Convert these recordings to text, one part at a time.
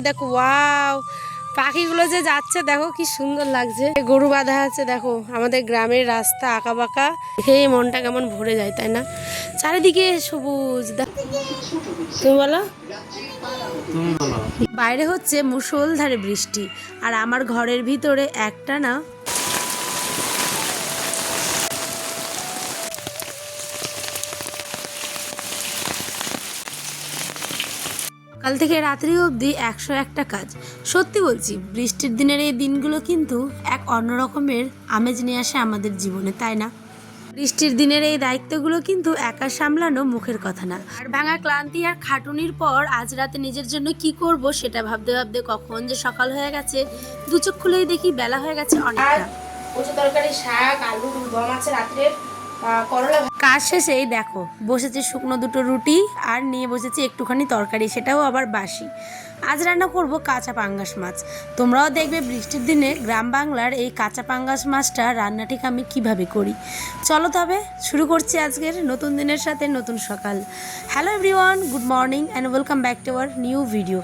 দেখো ওয়াও, পাখিগুলো যে যাচ্ছে দেখো কি সুন্দর লাগছে। গরু বাঁধা আছে দেখো, আমাদের গ্রামের রাস্তা আঁকা বাঁকা, দেখে মনটা কেমন ভরে যায় তাই না? চারিদিকে সবুজ। তুমি বলো। বাইরে হচ্ছে মুষলধারে বৃষ্টি, আর আমার ঘরের ভিতরে একটা না কাল থেকে রাত্রি অবধি 101টা কাজ। সত্যি বলছি, বৃষ্টির দিনের এই দিনগুলো কিন্তু এক অন্যরকমের আমেজ নিয়ে আসে আমাদের জীবনে, তাই না? বৃষ্টির দিনের এই দায়িত্বগুলো কিন্তু একা সামলানো মুখের কথা না। আর ভাঙা ক্লান্তি আর খাটুনির পর আজ রাতে নিজের জন্য কি করব সেটা ভাবতে ভাবতে কখন যে সকাল হয়ে গেছে, দু চোখ খুলেই দেখি বেলা হয়ে গেছে অনেকটা। কচু তরকারি, শাক, আলু, দম আছে রাত্রের, করলা। কাজ শেষেই দেখো বসেছি শুকনো দুটো রুটি আর নিয়ে বসেছি একটুখানি তরকারি, সেটাও আবার বাসি। আজ রান্না করব কাঁচা পাঙ্গাস মাছ। তোমরাও দেখবে বৃষ্টির দিনে গ্রাম বাংলার এই কাঁচা পাঙ্গাস মাছটা রান্না ঠিক আমি কিভাবে করি। চলো তবে শুরু করছি আজকের নতুন দিনের সাথে নতুন সকাল। Hello everyone, good morning and welcome back to our new video.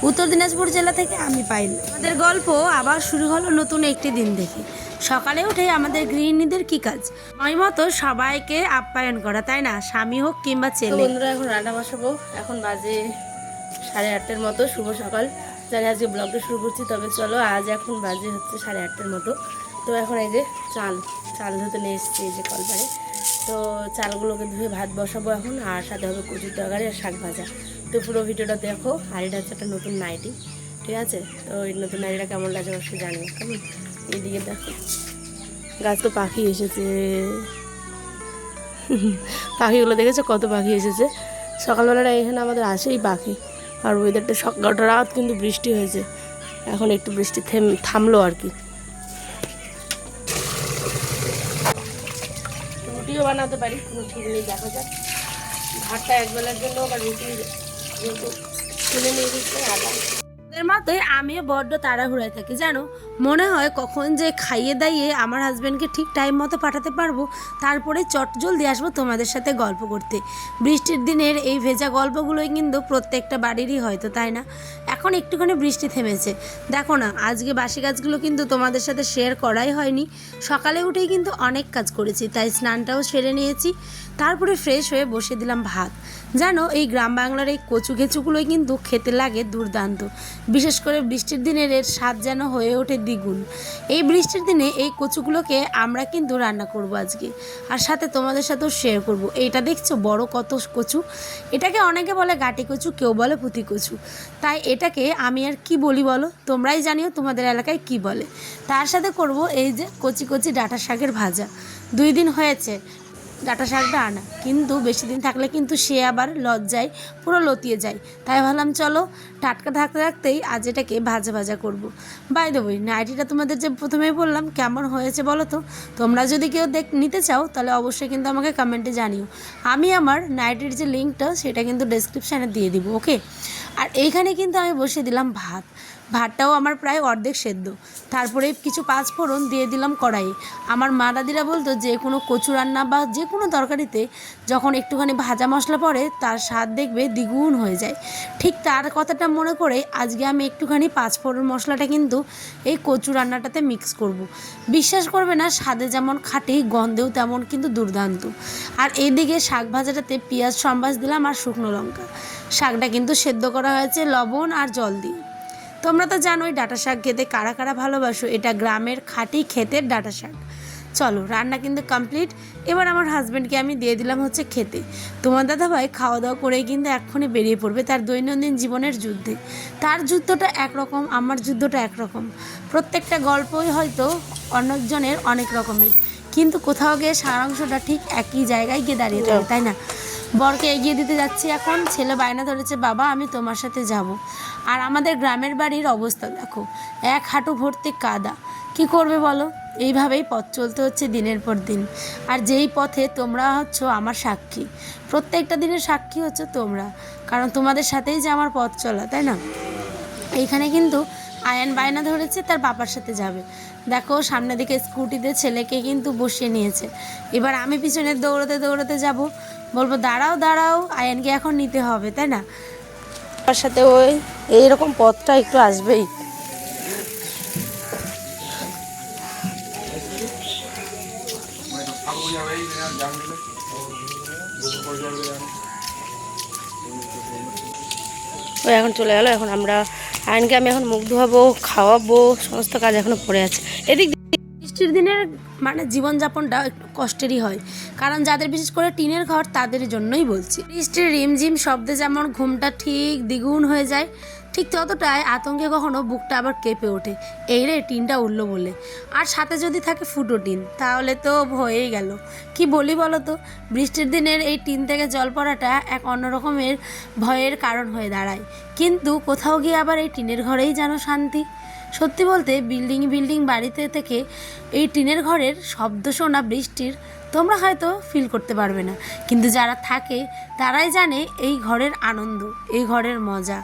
উত্তর দিনাজপুর জেলা থেকে আমি পাইল। আমাদের গল্প আবার শুরু হলো নতুন একটি দিন দেখে। সকালে উঠে আমাদের গৃহিণীদের কি কাজ? সময় মতো সবাইকে আপ্যায়ন করা, তাই না? স্বামী হোক কিংবা ছেলে। বন্ধুরা এখন রান্না বসাবো, এখন বাজে 8:30টার মতো। শুভ সকাল, জানি আজকে ব্লগটা শুরু করছি, তবে চলো আজ এখন বাজে হচ্ছে 8:30টার মতো। তো এখন এই যে চাল ধুতে নিয়ে এসেছি এই যে কলপারে। তো চালগুলোকে ধুয়ে ভাত বসাবো এখন, আর সাথে হবে কচুর তরকারি আর শাক ভাজা। তো পুরো ভিডিওটা দেখো। আর এটা হচ্ছে একটা নতুন নাইটি, ঠিক আছে? তো এই নতুন নাইটিটা কেমন লাগে অবশ্যই জানিও কেমন। এইদিকে দেখো গাছ তো পাখি এসেছে, পাখিগুলো দেখেছো কত পাখি এসেছে। সকালবেলাটা এখানে আমাদের আসেই পাখি। আর ওয়েদারটা সকালটা রাত কিন্তু বৃষ্টি হয়েছে, এখন একটু বৃষ্টি থামলো আর কি। রুটিও বানাতে পারি, কোনো ঠিক নেই, দেখা যাক। ভাতটা একবেলার জন্য আবার রুটি যেহেতু তুলে নিয়ে দিচ্ছে আদা। ওদের মতোই আমিও বড্ড তাড়াহুড়ায় থাকি জানো। মনে হয় কখন যে খাইয়ে দাইয়ে আমার হাজব্যান্ডকে ঠিক টাইম মতো পাঠাতে পারবো, তারপরে চট জলদি আসবো তোমাদের সাথে গল্প করতে। বৃষ্টির দিনের এই ভেজা গল্পগুলোই কিন্তু প্রত্যেকটা বাড়িরই হয়তো, তাই না? এখন একটুখানি বৃষ্টি থেমেছে, দেখো না। আজকে বাসি কাজগুলো কিন্তু তোমাদের সাথে শেয়ার করাই হয়নি। সকালে উঠেই কিন্তু অনেক কাজ করেছি, তাই স্নানটাও সেরে নিয়েছি। তারপরে ফ্রেশ হয়ে বসে দিলাম ভাত। জানো, এই গ্রাম বাংলার এই কচু ঘেঁচুগুলোই কিন্তু খেতে লাগে দুর্দান্ত। বিশেষ করে বৃষ্টির দিনের এর স্বাদ যেন হয়ে ওঠে দ্বিগুণ। এই বৃষ্টির দিনে এই কচুগুলোকে আমরা কিন্তু রান্না করব আজকে, আর সাথে তোমাদের সাথেও শেয়ার করব। এইটা দেখছো বড় কত কচু, এটাকে অনেকে বলে গাটি কচু, কেউ বলে পুঁতি কচু। তাই এটাকে আমি আর কি বলি বলো, তোমরাই জানিও তোমাদের এলাকায় কি বলে। তার সাথে করব এই যে কচি কচি ডাঁটা শাকের ভাজা। 2 দিন হয়েছে ডাঁটা শাকটা আনা, কিন্তু বেশি দিন থাকলে কিন্তু সে আবার লজ্জায় পুরো লতিয়ে যায়। তাই ভাবলাম চলো টাটকা থাকতে থাকতেই আজ এটাকে ভাজা ভাজা করব। বাই দ্য ওয়ে, নাইটিটা তোমাদের যে প্রথমেই বললাম কেমন হয়েছে বলো তো। তোমরা যদি কেউ নিতে চাও তাহলে অবশ্যই কিন্তু আমাকে কমেন্টে জানিও। আমি আমার নাইটির যে লিঙ্কটা সেটা কিন্তু ডেসক্রিপশানে দিয়ে দিব, ওকে? আর এইখানে কিন্তু আমি বসিয়ে দিলাম ভাত। ভাতটাও আমার প্রায় অর্ধেক সেদ্ধ। তারপরে কিছু পাঁচফোড়ন দিয়ে দিলাম কড়াইয়ে। আমার মা দাদিরা বলতো যে কোনো কচু রান্না বা যে কোনো তরকারিতে যখন একটুখানি ভাজা মশলা পড়ে তার স্বাদ দেখবে দ্বিগুণ হয়ে যায়। ঠিক তার কথাটা মনে করে আজকে আমি একটুখানি পাঁচফোড়ন মশলাটা কিন্তু এই কচু রান্নাটাতে মিক্স করব। বিশ্বাস করবে না, স্বাদে যেমন খাঁটি, গন্ধেও তেমন কিন্তু দুর্দান্ত। আর এইদিকে শাক ভাজাটাতে পেঁয়াজ সম্বাস দিলাম আর শুকনো লঙ্কা। শাকটা কিন্তু সেদ্ধ করা হয়েছে লবণ আর জল দিয়ে। তোমরা তো জানোই ডাঁটা শাক খেতে কারা কারা ভালোবাসো, এটা গ্রামের খাঁটি ক্ষেতের ডাঁটা শাক। চলো রান্না কিন্তু কমপ্লিট। এবার আমার হাজব্যান্ডকে আমি দিয়ে দিলাম হচ্ছে খেতে। তোমার দাদাভাই খাওয়া দাওয়া করেই কিন্তু এক্ষুনি বেরিয়ে পড়বে তার দৈনন্দিন জীবনের যুদ্ধে। তার যুদ্ধটা একরকম, আমার যুদ্ধটা একরকম। প্রত্যেকটা গল্পই হয়তো অনেকজনের অনেক রকমের, কিন্তু কোথাও গিয়ে সারাংশটা ঠিক একই জায়গায় গিয়ে দাঁড়িয়ে থাকে, তাই না? বরকে এগিয়ে দিতে যাচ্ছি এখন, ছেলে বায়না ধরেছে বাবা আমি তোমার সাথে যাব। আর আমাদের গ্রামের বাড়ির অবস্থা দেখো, এক হাঁটু ভর্তি কাদা। কি করবে বলো? এইভাবেই পথ চলতে হচ্ছে দিনের পর দিন। আর যেই পথে তোমরা হচ্ছ আমার সাক্ষী, প্রত্যেকটা দিনের সাক্ষী হচ্ছে তোমরা, কারণ তোমাদের সাথেই যে আমার পথ চলা, তাই না? এইখানে কিন্তু আয়ান বায়না ধরেছে তার বাবার সাথে যাবে। দেখো সামনের দিকে স্কুটিতে ছেলেকে কিন্তু বসিয়ে নিয়েছে। এবার আমি পিছনে দৌড়াতে দৌড়াতে যাব, বলবো দাঁড়াও দাঁড়াও, আয়ানকে এখন নিতে হবে, তাই না? তার সাথে ওই এইরকম পথটা একটু আসবেই। ও এখন চলে গেল। এখন আমরা আয়নকে আমি এখন মুখ ধোয়াবো, খাওয়াবো, সমস্ত কাজ এখনো পড়ে আছে। এদিক বৃষ্টির দিনের মানে জীবনযাপনটা একটু কষ্টেরই হয়, কারণ যাদের বিশেষ করে টিনের ঘর তাদের জন্যই বলছি। বৃষ্টির রিমঝিম শব্দে যেমন ঘুমটা ঠিক দ্বিগুণ হয়ে যায়, ঠিক ততটাই আতঙ্কে কখনো বুকটা আবার কেঁপে ওঠে, এই রে টিনটা উঠলো বলে। আর সাথে যদি থাকে ফুটো টিন, তাহলে তো হয়েই গেল। কি বলি বলো তো, বৃষ্টির দিনের এই টিন থেকে জল পড়াটা এক অন্যরকমের ভয়ের কারণ হয়ে দাঁড়ায়। কিন্তু কোথাও গিয়ে আবার এই টিনের ঘরেই যেন শান্তি। সত্যি বলতে বিল্ডিং বাড়িতে থেকে এই টিনের ঘরের শব্দ শোনা বৃষ্টির তোমরা হয়তো ফিল করতে পারবে না, কিন্তু যারা থাকে তারাই জানে এই ঘরের আনন্দ, এই ঘরের মজা।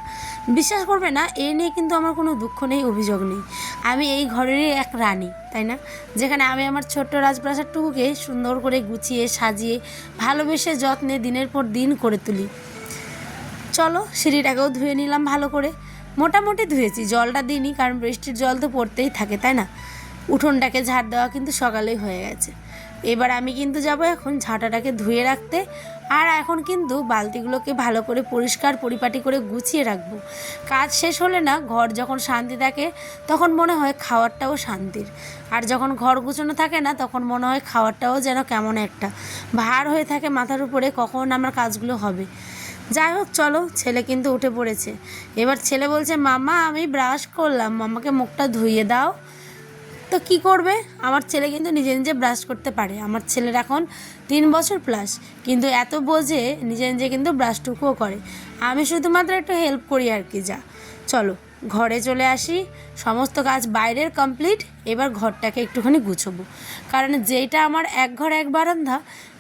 বিশ্বাস করবে না, এ নিয়ে কিন্তু আমার কোনো দুঃখ নেই, অভিযোগ নেই। আমি এই ঘরেরই এক রানী, তাই না? যেখানে আমি আমার ছোট্ট রাজপ্রাসাদটুকুকে সুন্দর করে গুছিয়ে সাজিয়ে ভালোবেসে যত্নে দিনের পর দিন করে তুলি। চলো সিঁড়িটাকেও ধুয়ে নিলাম ভালো করে, মোটামুটি ধুয়েছি, জলটা দিইনি কারণ বৃষ্টির জল তো পড়তেই থাকে, তাই না? উঠোনটাকে ঝাড় দেওয়া কিন্তু সকালেই হয়ে গেছে। এবার আমি কিন্তু যাব এখন ঝাঁটাটাকে ধুয়ে রাখতে, আর এখন কিন্তু বালতিগুলোকে ভালো করে পরিষ্কার পরিপাটি করে গুছিয়ে রাখবো। কাজ শেষ হলে না, ঘর যখন শান্তি থাকে তখন মনে হয় খাওয়ারটাও শান্তির, আর যখন ঘর গুছানো থাকে না তখন মনে হয় খাওয়ারটাও যেন কেমন একটা ভার হয়ে থাকে মাথার উপরে, কখন আমার কাজগুলো হবে। যাই হোক চলো, ছেলে কিন্তু উঠে পড়েছে। এবার ছেলে বলছে, মামা আমি ব্রাশ করলাম, মামাকে মুখটা ধুইয়ে দাও। তো কি করবে, আমার ছেলে কিন্তু নিজে নিজে ব্রাশ করতে পারে। আমার ছেলের এখন 3 বছর প্লাস, কিন্তু এত বোঝে, নিজে নিজে কিন্তু ব্রাশটুকুও করে। আমি শুধুমাত্র একটু হেল্প করি আর কি। যা চলো ঘরে চলে আসি, সমস্ত কাজ বাইরের কমপ্লিট। এবার ঘরটাকে একটুখানি গুছবো, কারণ যেটা আমার এক ঘর এক বারান্দা,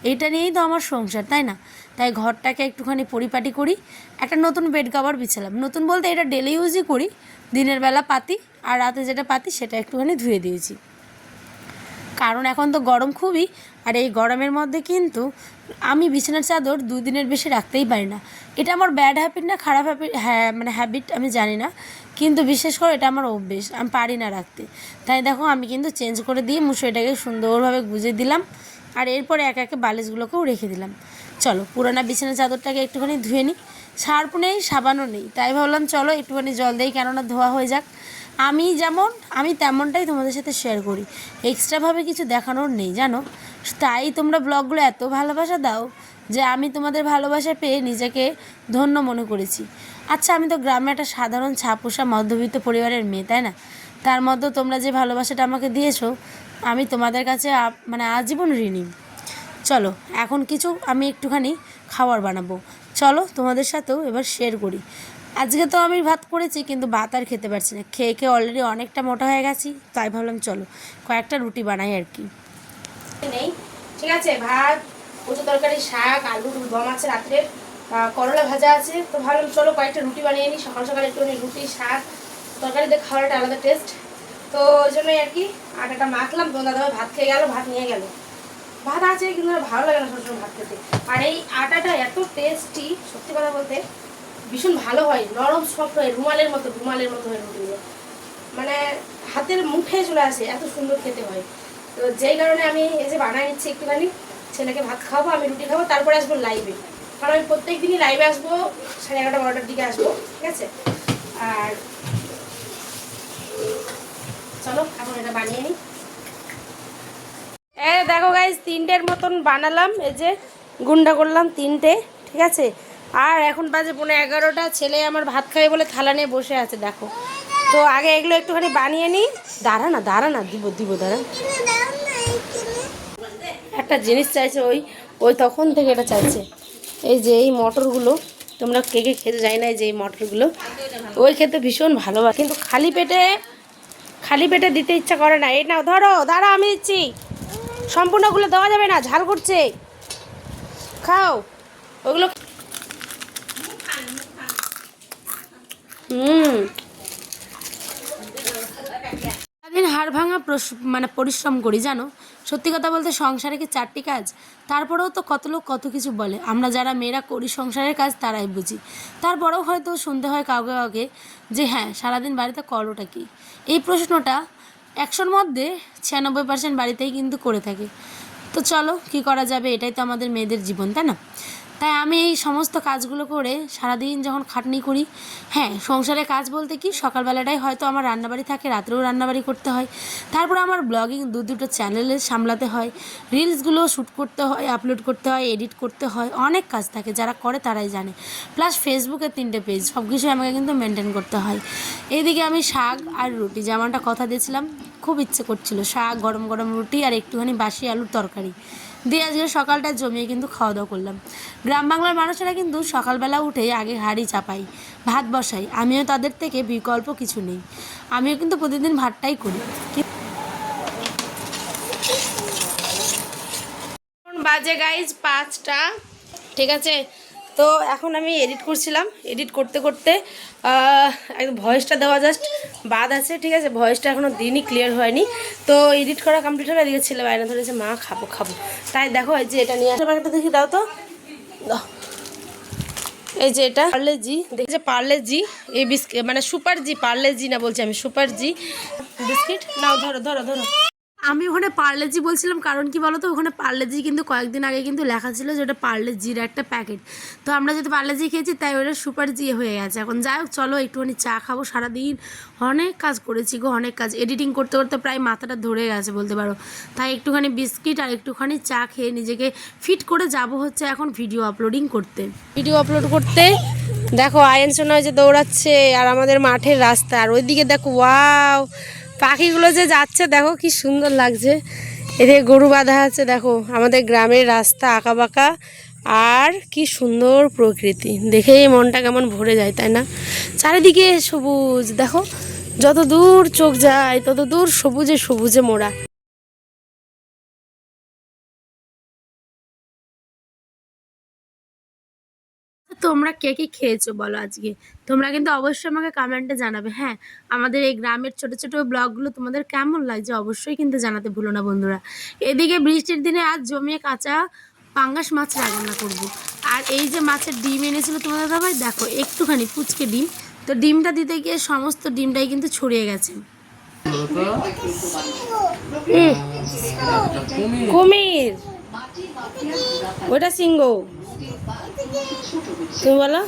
এইটা নিয়েই তো আমার সংসার, তাই না? তাই ঘরটাকে একটুখানি পরিপাটি করি। একটা নতুন বেড কভার বিছালাম, নতুন বলতে এটা ডেলি ইউজই করি, দিনের বেলা পাতি, আর রাতে যেটা পাতি সেটা একটুখানি ধুয়ে দিয়েছি, কারণ এখন তো গরম খুবই। আর এই গরমের মধ্যে কিন্তু আমি বিছানার চাদর 2 দিনের বেশি রাখতেই পারি না। এটা আমার ব্যাড হ্যাবিট না খারাপ হ্যাবিট, হ্যাঁ মানে হ্যাবিট আমি জানি না, কিন্তু বিশেষ করে এটা আমার অভ্যেস, আমি পারি না রাখতে। তাই দেখো আমি কিন্তু চেঞ্জ করে দিয়ে মুসুরিটাকে সুন্দরভাবে গুজিয়ে দিলাম, আর এরপরে একে একে বালিশগুলোকেও রেখে দিলাম। চলো পুরানা বিছানার চাদরটাকে একটুখানি ধুয়ে নিই। সার্ফ নেই, সাবানও নেই, তাই ভাবলাম চলো একটুখানি জল দেই, কেননা ধোয়া হয়ে যাক। আমি যেমন আমি তেমনটাই তোমাদের সাথে শেয়ার করি, এক্সট্রাভাবে কিছু দেখানোর নেই জানো। তাই তোমরা ব্লগগুলো এত ভালোবাসা দাও যে আমি তোমাদের ভালোবাসা পেয়ে নিজেকে ধন্য মনে করেছি। আচ্ছা আমি তো গ্রামে একটা সাধারণ ছাপোষা মধ্যবিত্ত পরিবারের মেয়ে, তাই না? তার মধ্যে তোমরা যে ভালোবাসাটা আমাকে দিয়েছো, আমি তোমাদের কাছে মানে আজীবন ঋণী। চলো এখন কিছু আমি একটুখানি খাবার বানাবো, চলো তোমাদের সাথেও এবার শেয়ার করি। আজকে তো আমি ভাত করেছি, কিন্তু ভাত আর খেতে পারছি না, খেয়ে খেয়ে অলরেডি অনেকটা মোটা হয়ে গেছি। তাই ভাবলাম চলো কয়েকটা রুটি বানাই আর কি। নেই ঠিক আছে, ভাত, কচু তরকারি, শাক, আলু দম আছে রাত্রের, করলা ভাজা আছে। তো ভাবলাম চলো কয়েকটা রুটি বানিয়ে নিই, সকাল সকাল একটু রুটি শাক তরকারি দিয়ে খাওয়ার একটা আলাদা টেস্ট। তো ওই জন্যই আর কি আটাটা মাখলাম। তোমার দাদাভাই ভাত খেয়ে গেল, ভাত নিয়ে গেল। ভাত আছে কিন্তু ভালো লাগে না সবসময় ভাত খেতে। আর এই আটাটা এত টেস্টি, সত্যি কথা বলতে ভীষণ ভালো হয়, নরম সফট হয়, রুমালের মতো হয় রুটিগুলো, মানে হাতের মুখে চলে আসে, এত সুন্দর খেতে হয়। তো যেই কারণে আমি এই যে বানাই নিচ্ছি একটুখানি, ছেলেকে ভাত খাওয়াবো, আমি রুটি খাবো, তারপরে আসবো লাইভে। কারণ আমি প্রত্যেক দিনই লাইভে আসবো, 11:30 12টার দিকে আসবো, ঠিক আছে? আর চলো এখন এটা বানিয়ে নিই। দেখো গাইজ 3টের মতন বানালাম, এই যে গুন্ডা করলাম 3টে, ঠিক আছে? আর এখন বাজে 11:15, ছেলে আমার ভাত খাই বলে থালা নিয়ে বসে আছে দেখো। তো আগে এগুলো একটুখানি বানিয়ে নিই। দাঁড়া না দিব দাঁড়া। একটা জিনিস চাইছে, ওই তখন থেকে এটা চাইছে। এই যে এই মটরগুলো, তোমরা কে কে খেতে যাই না, এই যে এই মটরগুলো ওই খেতে ভীষণ ভালোবাসে, কিন্তু খালি পেটে দিতে ইচ্ছা করে না। এই নাও ধরো, দাঁড়া আমি দিচ্ছি। সম্পূর্ণগুলো দেওয়া যাবে না, ঝাল করছে, খাও ওগুলো। সারাদিন হাড় ভাঙা মানে পরিশ্রম করি জানো। সত্যি কথা বলতে সংসারে কি 4টি কাজ? তারপরেও তো কত লোক কত কিছু বলে, আমরা যারা মেয়েরা করি সংসারের কাজ তারাই বুঝি। তারপরেও হয়তো শুনতে হয় কাউকে কাউকে যে হ্যাঁ সারাদিন বাড়িতে করোটা কি। এই প্রশ্নটা 100-র মধ্যে 96% বাড়িতেই কিন্তু করে থাকে। তো চলো কী করা যাবে, এটাই তো আমাদের মেয়েদের জীবন, তাই না? তাই আমি এই সমস্ত কাজগুলো করে সারাদিন যখন খাটনি করি, হ্যাঁ সংসারে কাজ বলতে কি সকালবেলাটাই হয়তো আমার রান্নাবাড়ি থাকে, রাত্রেও রান্নাবাড়ি করতে হয়, তারপর আমার ব্লগিং দুটো চ্যানেলে সামলাতে হয়, রিলসগুলো শ্যুট করতে হয়, আপলোড করতে হয়, এডিট করতে হয়, অনেক কাজ থাকে, যারা করে তারাই জানে। প্লাস ফেসবুকে 3টে পেজ, সব কিছুই আমাকে কিন্তু মেনটেন করতে হয়। এইদিকে আমি শাক আর রুটি, যেমনটা কথা দিয়েছিলাম, খুব ইচ্ছে করছিল শাক, গরম গরম রুটি আর একটুখানি বাসি আলুর তরকারি দিয়ে আজকে সকালটা জমিয়ে কিন্তু খাওয়া দাওয়া করলাম। গ্রাম বাংলার মানুষেরা কিন্তু সকালবেলা উঠে আগে হাঁড়ি চাপাই, ভাত বসাই। আমিও তাদের থেকে বিকল্প কিছু নেই, আমিও কিন্তু প্রতিদিন ভাতটাই করি। বাজে গাইজ 5টা, ঠিক আছে? তো এখন আমি এডিট করছিলাম, এডিট করতে করতে একদম ভয়েসটা দেওয়া জাস্ট বাদ আছে, ঠিক আছে? ভয়েসটা এখনও দিনই ক্লিয়ার হয়নি। তো এডিট করা কমপ্লিট হলে এদিকে ছেলে বাইরে ধরেছে মা খাবো খাবো, তাই দেখো এই যে এটা নিয়ে আসলে একটা দেখি, দাও তো দাও। এই যে এটা পার্লে জি, দেখছে পার্লে জি, এই বিস্কিট মানে সুপার জি, পার্লে জি না বলছি আমি, সুপার জি বিস্কিট। নাও ধরো ধরো ধরো। আমি ওখানে পার্লেজি বলছিলাম কারণ কি বলো তো, ওখানে পার্লেজি কিন্তু কয়েকদিন আগে কিন্তু লেখা ছিল যে ওটা পার্লেজির একটা প্যাকেট। তো আমরা যদি পার্লেজি খেয়েছি তাই ওটা সুপার জি হয়ে গেছে। এখন যাই হোক চলো একটুখানি চা খাবো। সারাদিন অনেক কাজ করেছি গো, অনেক কাজ, এডিটিং করতে করতে প্রায় মাথাটা ধরে গেছে বলতে পারো। তাই একটুখানি বিস্কিট আর একটুখানি চা খেয়ে নিজেকে ফিট করে যাব হচ্ছে এখন ভিডিও আপলোডিং করতে। ভিডিও আপলোড করতে দেখো আয়ন সোনা যে দৌড়াচ্ছে আর আমাদের মাঠের রাস্তা, আর ওইদিকে দেখো ওয়াও পাখিগুলো যে যাচ্ছে দেখো কি সুন্দর লাগছে। এদিকে গরু বাঁধা আছে, দেখো আমাদের গ্রামের রাস্তা আঁকা বাঁকা, আর কি সুন্দর প্রকৃতি, দেখেই মনটা কেমন ভরে যায়, তাই না? চারিদিকে সবুজ, দেখো যত দূর চোখ যায় তত দূর সবুজে সবুজে মোড়া। তোমরা কে কি খেয়েছো বলো আজকে? তোমরা কিন্তু অবশ্যই আমাকে কমেন্টে জানাবে। হ্যাঁ আমাদের এই গ্রামের ছোট ছোট ব্লগগুলো তোমাদের কেমন লাগছে অবশ্যই কিন্তু জানাতে ভুলো না বন্ধুরা। এদিকে বৃষ্টির দিনে আজ জমিয়ে কাঁচা পাঙ্গাস মাছ রান্না করব। আর এই যে মাছের ডিম এনেছিল তোমাদের দাদাভাই, দেখো একটুখানি পুচকে ডিম, তো ডিমটা দিতে গিয়ে সমস্ত ডিমটাই কিন্তু ছড়িয়ে গেছে। কুমির, ওটা সিংহ। তুমি বলো,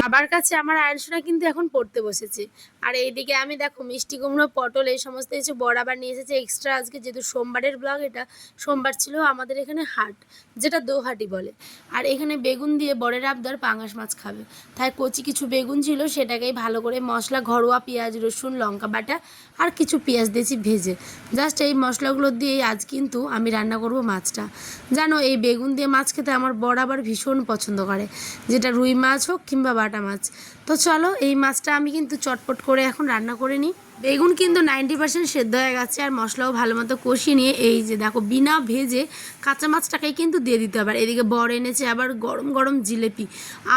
বাবার কাছে আমার আয়নসোনা কিন্তু এখন পড়তে বসেছে। আর এইদিকে আমি দেখো মিষ্টি কুমড়ো, পটল এই সমস্ত কিছু বড় আবার নিয়ে এসেছে এক্সট্রা আজকে, যেহেতু সোমবারের ব্লগ, এটা সোমবার ছিল আমাদের এখানে হাট, যেটা দোহাটি বলে। আর এখানে বেগুন দিয়ে বড়ের আবদার পাঙ্গাস মাছ খাবে, তাই কচি কিছু বেগুন ছিল সেটাকেই ভালো করে মশলা, ঘরোয়া পেঁয়াজ রসুন লঙ্কা বাটা আর কিছু পেঁয়াজ দিয়েছি ভেজে, জাস্ট এই মশলাগুলো দিয়ে আজ কিন্তু আমি রান্না করব মাছটা। জানো এই বেগুন দিয়ে মাছ খেতে আমার বড় আবার ভীষণ পছন্দ করে, যেটা রুই মাছ হোক কিংবা বাটা মাছ। তো চলো এই মাছটা আমি কিন্তু চটপট করে এখন রান্না করে নিই। বেগুন কিন্তু 90% সেদ্ধ হয়ে গেছে, আর মশলাও ভালো মতো কষিয়ে নিয়ে এই যে দেখো বিনা ভেজে কাঁচা মাছটাকেই কিন্তু দিয়ে দিতে হবে। এদিকে বর এনেছে আবার গরম গরম জিলেপি,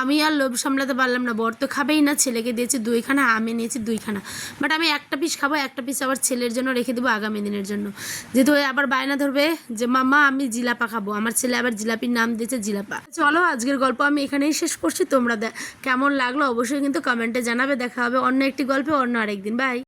আমি আর লোভ সামলাতে পারলাম না, বর তো খাবেই না, ছেলেকে দিয়েছি 2খানা, আমি নিয়েছি 2খানা, বাট আমি একটা পিস খাবো, একটা পিস আবার ছেলের জন্য রেখে দেবো আগামী দিনের জন্য, যেহেতু আবার বায়না ধরবে যে মামা আমি জিলাপা খাবো, আমার ছেলে আবার জিলাপির নাম দিয়েছে জিলাপা। চলো আজকের গল্প আমি এখানেই শেষ করছি, তোমরা কেমন লাগলো অবশ্যই কিন্তু কমেন্টে জানাবে। দেখা হবে অন্য একটি গল্পে অন্য আরেকদিন। বাই।